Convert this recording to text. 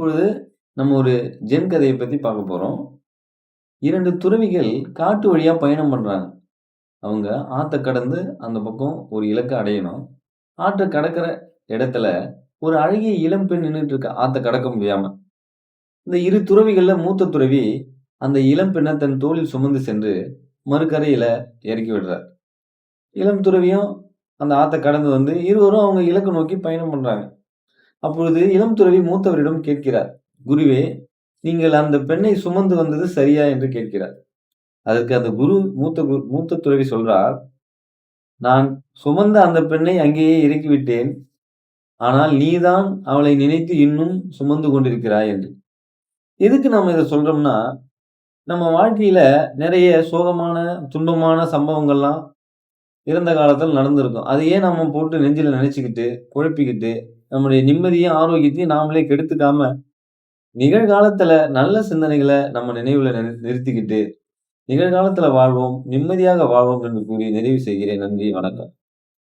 இப்பொழுது நம்ம ஒரு ஜென் கதைய பத்தி பார்க்க போறோம். 2 துறவிகள் காட்டு வழியா பயணம் பண்றாங்க. அவங்க ஆத்த கடந்து அந்த பக்கம் ஒரு இலக்க அடையணும். ஆற்ற கடக்கிற இடத்துல ஒரு அழகிய இளம் பெண் நின்னுட்டு இருக்கா. ஆத்த கடக்க முடியாம. இந்த 2 துறவிகள்ல மூத்த துறவி அந்த இளம் பெண்ண தன் தோளில் சுமந்து சென்று மறுகரையில இறக்கி விடுறார். இளம் துறவியும் அந்த ஆத்த கடந்து வந்து இருவரும் அவங்க இலக்க நோக்கி பயணம் பண்றாங்க. அப்பொழுது இளம் துறவி மூத்தவரிடம் கேட்கிறார். குருவே, நீங்கள் அந்த பெண்ணை சுமந்து வந்தது சரியா என்று கேட்கிறார். அதற்கு அந்த மூத்த துறவி சொல்றார், நான் சுமந்த அந்த பெண்ணை அங்கேயே இறக்கிவிட்டேன். ஆனால் நீதான் அவளை நினைத்து இன்னும் சுமந்து கொண்டிருக்கிறாய் என்று. எதுக்கு நம்ம இத சொல்றோம்னா, நம்ம வாழ்க்கையில நிறைய சோகமான, துன்பமான சம்பவங்கள்லாம் இறந்த காலத்துல நடந்திருக்கும். அதை ஏன் நம்ம போட்டு நெஞ்சில நினைச்சுக்கிட்டு, குழப்பிக்கிட்டு, நம்முடைய நிம்மதியும், ஆரோக்கியத்தையும் நாமளே கெடுத்துக்காம, நிகழ்காலத்துல நல்ல சிந்தனைகள நம்ம நினைவுல நிறுத்திக்கிட்டு, நிகழ்காலத்துல வாழ்வோம், நிம்மதியாக வாழ்வோம் என்று கூறி நிறைவு செய்கிறேன். நன்றி, வணக்கம்.